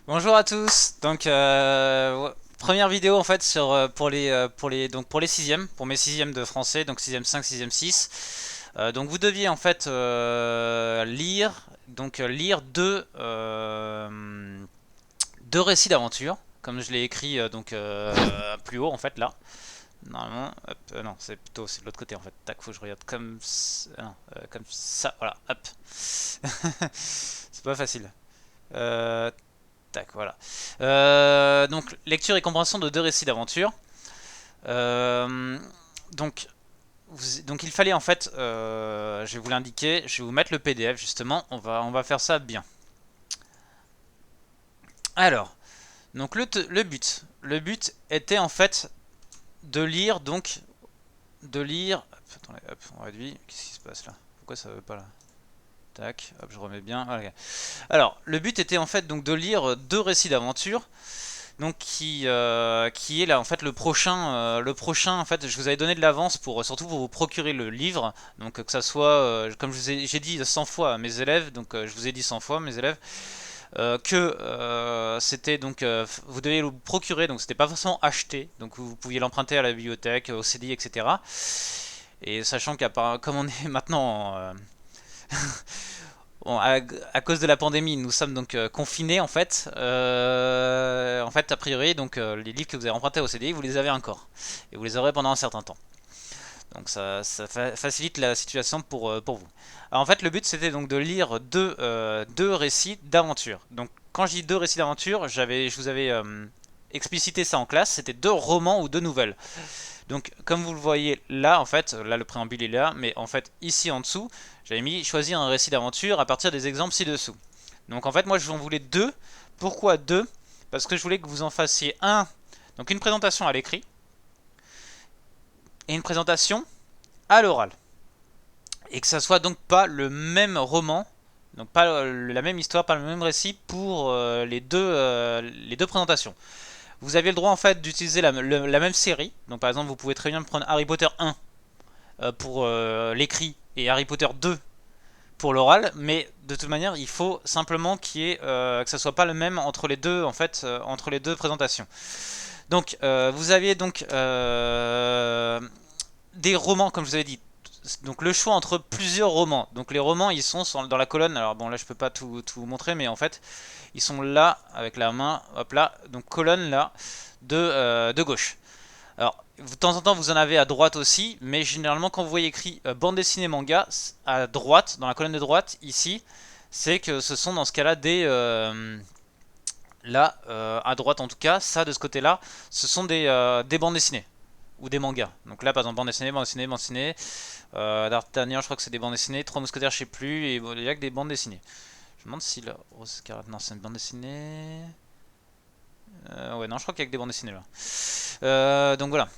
Bonjour à tous. Donc première vidéo en fait sur pour les sixièmes, pour mes sixièmes de français, donc sixième 5, sixième 6. Donc vous deviez en fait lire deux récits d'aventure, comme je l'ai écrit plus haut en fait là. Normalement, hop, non, c'est de l'autre côté en fait. Tac, faut que je regarde non, comme ça, voilà, hop. C'est pas facile. Euh, Tac, voilà. Donc, lecture et compréhension de deux récits d'aventure. Euh, donc, donc, il fallait en fait, je vais vous l'indiquer, je vais vous mettre le PDF justement. On va faire ça bien. Alors, donc le but était en fait de lire Attendez, hop, on réduit. Qu'est-ce qui se passe là? Pourquoi ça veut pas là? Tac, hop, je remets bien. Voilà. Alors, le but était en fait donc de lire deux récits d'aventure. Donc qui est là en fait le prochain en fait je vous avais donné de l'avance pour surtout pour vous procurer le livre, donc que ça soit comme j'ai dit 100 fois à mes élèves, donc je vous ai dit 100 fois à mes élèves que c'était donc vous deviez le procurer, donc c'était pas forcément acheté, donc vous pouviez l'emprunter à la bibliothèque, au CDI, etc. Et sachant qu'à comme on est maintenant bon, à cause de la pandémie, nous sommes donc confinés en fait. En fait, a priori, donc les livres que vous avez empruntés au CDI, vous les avez encore et vous les aurez pendant un certain temps. Donc ça facilite la situation pour vous. Alors, en fait, le but c'était donc de lire deux récits d'aventure. Donc quand je dis deux récits d'aventure, je vous avais explicité ça en classe. C'était deux romans ou deux nouvelles. Donc, comme vous le voyez là, en fait, là le préambule est là, mais en fait, ici en dessous, j'avais mis choisir un récit d'aventure à partir des exemples ci-dessous. Donc, en fait, moi, je vous en voulais deux. Pourquoi deux? Parce que je voulais que vous en fassiez donc une présentation à l'écrit et une présentation à l'oral. Et que ça soit donc pas le même roman, donc pas la même histoire, pas le même récit pour les deux présentations. Vous aviez le droit en fait d'utiliser la même série. Donc par exemple, vous pouvez très bien prendre Harry Potter 1 pour l'écrit et Harry Potter 2 pour l'oral, mais de toute manière, il faut simplement que ça soit pas le même entre les deux en fait, entre les deux présentations. Donc, vous aviez donc des romans, comme je vous avais dit. Donc le choix entre plusieurs romans. Donc les romans, ils sont dans la colonne. Alors bon, là je peux pas tout vous montrer, mais en fait, ils sont là avec la main. Hop là, donc colonne là de gauche. Alors, de temps en temps, vous en avez à droite aussi, mais généralement, quand vous voyez écrit bande dessinée manga à droite, dans la colonne de droite, ici, c'est que ce sont dans ce cas-là là, à droite en tout cas, ça de ce côté-là, ce sont des bandes dessinées ou des mangas. Donc là, par exemple, bande dessinée, bande dessinée, bande dessinée. D'Artagnan, je crois que c'est des bandes dessinées. Trois mousquetaires, je sais plus. Et bon, il y a que des bandes dessinées. Je me demande si la Rose Scarlet, non, c'est une bande dessinée. Ouais, non, je crois qu'il y a que des bandes dessinées là. Donc voilà.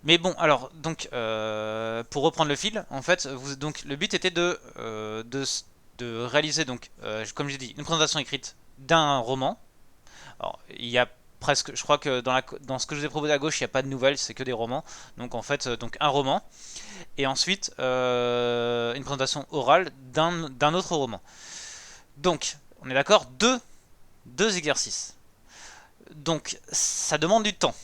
Mais bon, alors, donc, pour reprendre le fil, en fait, donc, le but était de réaliser, donc, comme j'ai dit, une présentation écrite d'un roman. Alors, il y a presque, je crois que dans ce que je vous ai proposé à gauche, il n'y a pas de nouvelles, c'est que des romans. Donc, en fait, donc un roman. Et ensuite, une présentation orale d'un autre roman. Donc, on est d'accord, deux exercices. Donc, ça demande du temps.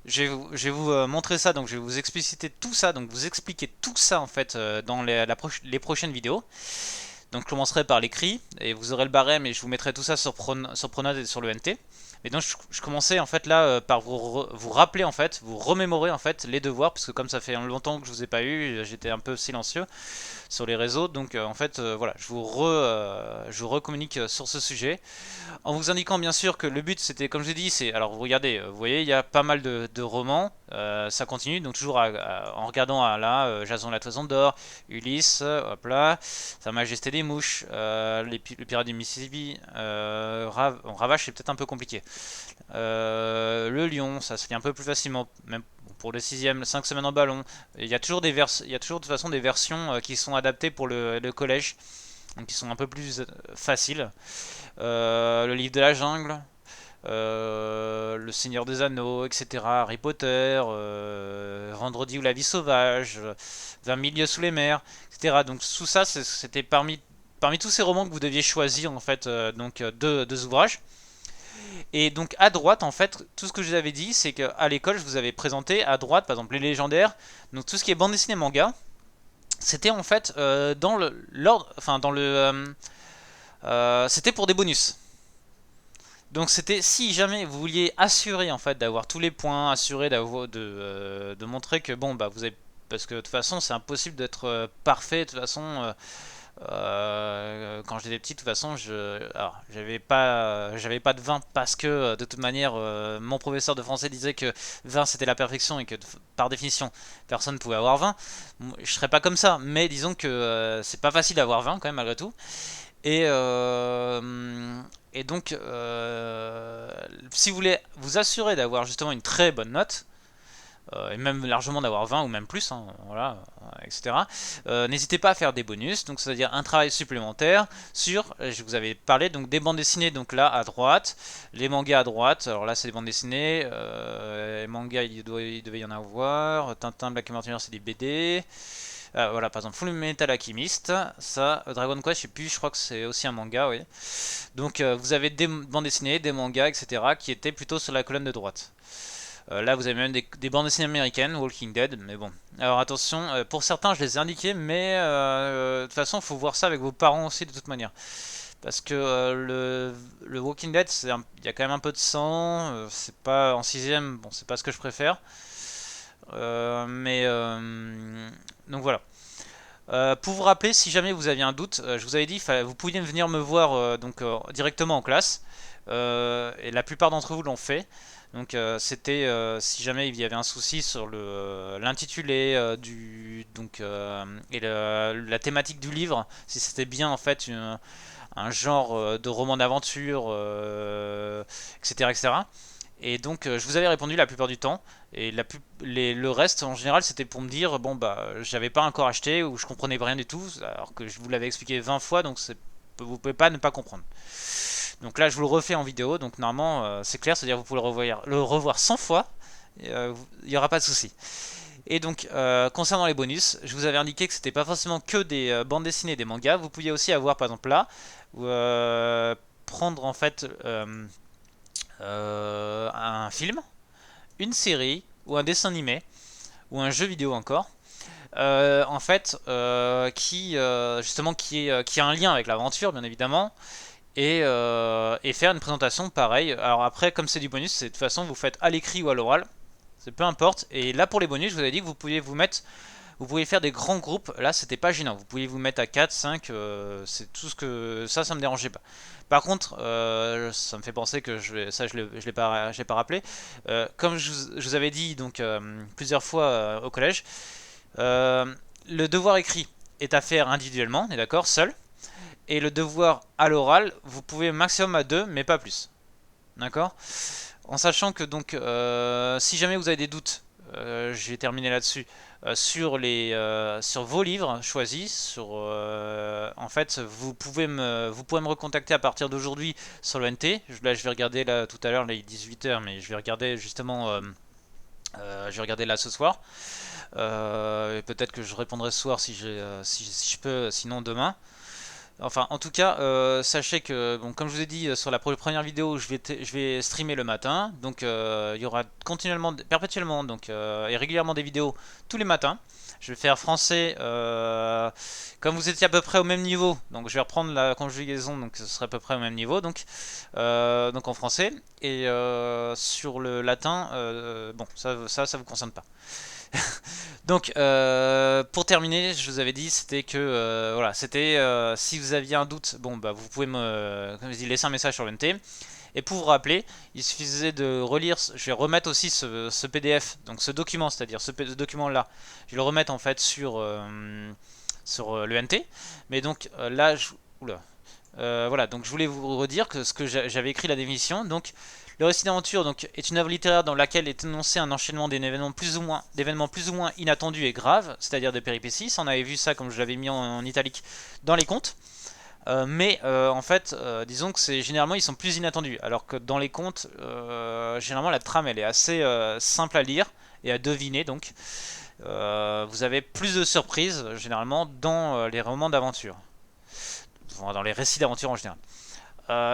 Je vais vous montrer ça, donc je vais vous expliciter tout ça, donc vous expliquer tout ça en fait dans les prochaines vidéos. Donc je commencerai par l'écrit et vous aurez le barème et je vous mettrai tout ça sur Pronote et sur le NT. Mais donc je commençais en fait là par vous rappeler en fait, vous remémorer en fait les devoirs parce que comme ça fait longtemps que je vous ai pas eu, j'étais un peu silencieux sur les réseaux. Donc en fait voilà, je vous recommunique sur ce sujet en vous indiquant bien sûr que le but c'était, comme je l'ai dit, c'est, alors vous regardez, vous voyez, il y a pas mal de romans, ça continue, donc toujours en regardant là, Jason la Toison d'Or, Ulysse, hop là, Sa Majesté des Mouches, le Pirate du Mississippi, Ravage c'est peut-être un peu compliqué, le Lion, ça se lit un peu plus facilement, même pour le sixième, 5 semaines en ballon, il y a toujours de toute façon des versions qui sont adaptées pour le collège, donc qui sont un peu plus faciles. Le livre de la jungle, Le Seigneur des Anneaux, etc. Harry Potter, Vendredi ou la vie sauvage, 20 milieux sous les mers, etc. Donc tout ça, c'était parmi tous ces romans que vous deviez choisir en fait, deux ouvrages. Et donc à droite, en fait, tout ce que je vous avais dit, c'est qu'à l'école, je vous avais présenté à droite, par exemple, les légendaires, donc tout ce qui est bande dessinée manga, c'était en fait dans l'ordre, enfin dans c'était pour des bonus. Donc c'était si jamais vous vouliez assurer en fait d'avoir tous les points, assurer de montrer que bon bah vous avez, parce que de toute façon c'est impossible d'être parfait de toute façon. Quand j'étais petit, de toute façon, j'avais pas de 20 parce que de toute manière, mon professeur de français disait que 20 c'était la perfection et que par définition, personne ne pouvait avoir 20. Je serais pas comme ça, mais disons que c'est pas facile d'avoir 20 quand même malgré tout. Et, et donc, si vous voulez vous assurer d'avoir justement une très bonne note, et même largement d'avoir 20 ou même plus, hein, voilà, etc. N'hésitez pas à faire des bonus, donc c'est-à-dire un travail supplémentaire sur, je vous avais parlé donc des bandes dessinées, donc là à droite, les mangas à droite, alors là c'est des bandes dessinées, les mangas il devait y en avoir, Tintin, Black et Mortimer c'est des BD, voilà par exemple Full Metal Alchemist, ça, Dragon Quest je sais plus, je crois que c'est aussi un manga, oui. Donc vous avez des bandes dessinées, des mangas, etc. qui étaient plutôt sur la colonne de droite. Là, vous avez même des bandes dessinées américaines, Walking Dead, mais bon. Alors attention, pour certains, je les ai indiqués, mais de toute façon, il faut voir ça avec vos parents aussi, de toute manière. Parce que le Walking Dead, il y a quand même un peu de sang, c'est pas en sixième, bon, c'est pas ce que je préfère. Mais donc voilà. Pour vous rappeler, si jamais vous aviez un doute, je vous avais dit, vous pouviez venir me voir directement en classe. Et la plupart d'entre vous l'ont fait. Donc c'était si jamais il y avait un souci sur l'intitulé et la thématique du livre, si c'était bien en fait un genre de roman d'aventure, etc., etc. Et donc je vous avais répondu la plupart du temps. Et le reste en général c'était pour me dire bon bah j'avais pas encore acheté ou je comprenais rien du tout alors que je vous l'avais expliqué 20 fois donc vous pouvez pas ne pas comprendre. Donc là je vous le refais en vidéo donc normalement c'est clair, c'est à dire vous pouvez le revoir 100 fois, il n'y aura pas de souci. Et donc concernant les bonus, je vous avais indiqué que c'était pas forcément que des bandes dessinées, des mangas, vous pouviez aussi avoir par exemple là prendre en fait un film, une série ou un dessin animé ou un jeu vidéo encore, en fait, qui justement qui a un lien avec l'aventure, bien évidemment, et faire une présentation pareil. Alors après, comme c'est du bonus, de toute façon vous faites à l'écrit ou à l'oral, c'est peu importe. Et là pour les bonus, je vous avais dit que vous pouviez vous pouvez faire des grands groupes, là c'était pas gênant, vous pouvez vous mettre à 4, 5, c'est tout ce que... Ça me dérangeait pas. Par contre, ça me fait penser que je l'ai pas rappelé, comme je vous avais dit donc plusieurs fois au collège, euh, le devoir écrit est à faire individuellement, on est d'accord, seul, et le devoir à l'oral, vous pouvez maximum à 2, mais pas plus. D'accord. En sachant que donc, si jamais vous avez des doutes, j'ai terminé là-dessus, sur vos livres choisis, en fait, vous pouvez me recontacter à partir d'aujourd'hui sur le NT. Là, je vais regarder là tout à l'heure, là il est 18 h, mais je vais regarder justement, je vais regarder là ce soir. Et peut-être que je répondrai ce soir si je peux, sinon demain. Enfin, en tout cas, sachez que, bon, comme je vous ai dit sur la première vidéo, je vais streamer le matin. Donc, il y aura continuellement, perpétuellement, donc, et régulièrement des vidéos tous les matins. Je vais faire français, comme vous étiez à peu près au même niveau. Donc, je vais reprendre la conjugaison, donc ce sera à peu près au même niveau. Donc en français. Et sur le latin, bon, ça vous concerne pas. Donc, pour terminer, je vous avais dit, c'était que, voilà, c'était, si vous aviez un doute, bon, bah, vous pouvez comme je dis, laisser un message sur l'NT. Et pour vous rappeler, il suffisait de relire, je vais remettre aussi ce PDF, donc ce document, c'est-à-dire ce document-là, je vais le remettre en fait sur le NT. Mais donc là, oula. Voilà, donc je voulais vous redire que ce que j'avais écrit la définition. Donc, le récit d'aventure donc, est une œuvre littéraire dans laquelle est énoncé un enchaînement d'événements plus ou moins inattendus et graves, c'est-à-dire des péripéties. Ça, on avait vu ça, comme je l'avais mis en italique, dans les contes. Mais en fait, disons que généralement ils sont plus inattendus, alors que dans les contes, généralement la trame elle est assez simple à lire et à deviner. Donc, vous avez plus de surprises généralement dans les romans d'aventure, enfin, dans les récits d'aventure en général.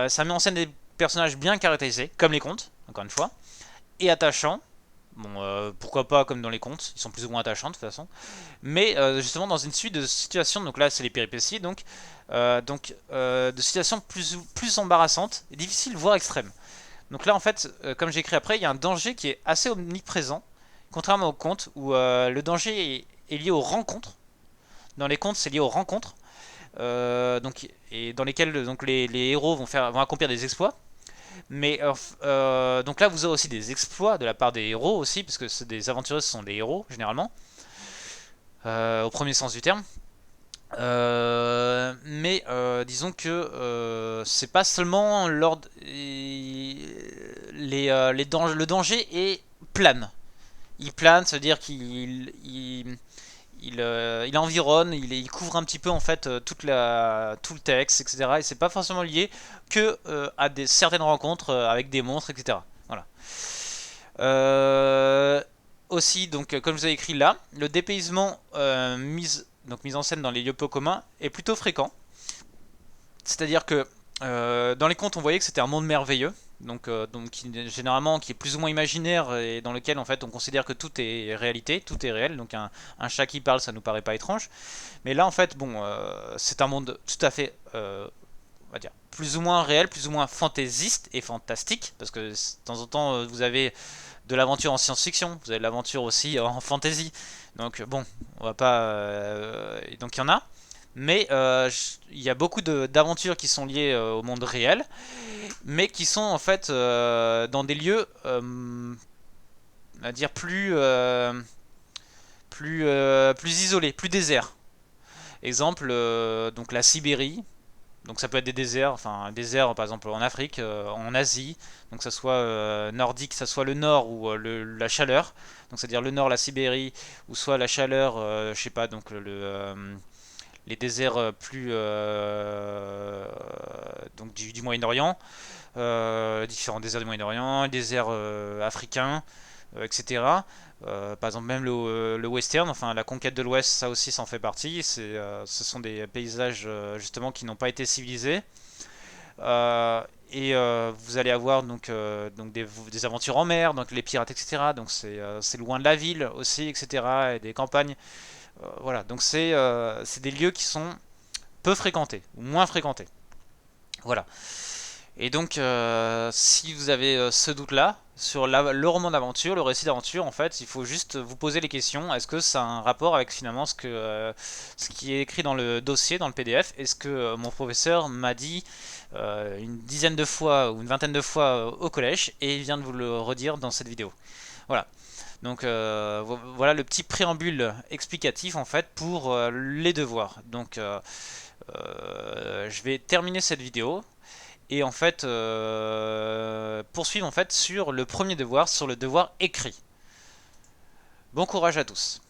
Ça met en scène personnages bien caractérisés, comme les contes, encore une fois, et attachants. Bon, pourquoi pas comme dans les contes, ils sont plus ou moins attachants de toute façon. Mais justement dans une suite de situations, donc là c'est les péripéties, de situations plus embarrassantes, et difficiles voire extrêmes. Donc là en fait, comme j'ai écrit après, il y a un danger qui est assez omniprésent, contrairement aux contes où le danger est lié aux rencontres. Dans les contes c'est lié aux rencontres, et dans lesquelles donc, les héros vont accomplir des exploits. Mais donc là, vous aurez aussi des exploits de la part des héros aussi, parce que des aventureux, ce sont des héros généralement, au premier sens du terme. Disons que c'est pas seulement le danger est plane. Il plane, c'est-à-dire qu'il environne, il couvre un petit peu en fait tout le texte, etc. Et c'est pas forcément lié que à certaines rencontres avec des monstres, etc. Voilà. Euh, Aussi, donc, comme je vous ai écrit là, le dépaysement mise en scène dans les lieux peu communs est plutôt fréquent. C'est-à-dire que dans les contes, on voyait que c'était un monde merveilleux, généralement qui est plus ou moins imaginaire et dans lequel en fait on considère que tout est réalité, tout est réel. Donc un chat qui parle, ça nous paraît pas étrange. Mais là en fait, c'est un monde tout à fait, on va dire, plus ou moins réel, plus ou moins fantaisiste et fantastique, parce que de temps en temps vous avez de l'aventure en science-fiction, vous avez de l'aventure aussi en fantasy. Donc bon, on va pas, donc il y en a. Mais il y a beaucoup d'aventures qui sont liées au monde réel, mais qui sont en fait dans des lieux, on va dire plus isolés, plus déserts. Exemple, donc la Sibérie. Donc ça peut être des déserts, enfin un désert par exemple en Afrique, en Asie, donc ça soit nordique, ça soit le nord ou la chaleur, donc c'est-à-dire le nord la Sibérie ou soit la chaleur, je sais pas, donc les déserts donc du Moyen-Orient, différents déserts du Moyen-Orient, les déserts africains, etc. Par exemple même le western, enfin la conquête de l'Ouest, ça aussi ça en fait partie. Ce sont des paysages justement qui n'ont pas été civilisés. Vous allez avoir donc des aventures en mer, donc les pirates, etc. Donc c'est loin de la ville aussi, etc. Et des campagnes. Voilà, donc c'est des lieux qui sont peu fréquentés ou moins fréquentés. Voilà. Et donc, si vous avez ce doute-là sur le roman d'aventure, le récit d'aventure, en fait, il faut juste vous poser les questions. Est-ce que ça a un rapport avec finalement ce qui est écrit dans le dossier, dans le PDF? Est-ce que mon professeur m'a dit une dizaine de fois ou une vingtaine de fois au collège et il vient de vous le redire dans cette vidéo? Voilà. Donc voilà le petit préambule explicatif en fait pour les devoirs. Donc je vais terminer cette vidéo et en fait poursuivre en fait sur le premier devoir, sur le devoir écrit. Bon courage à tous.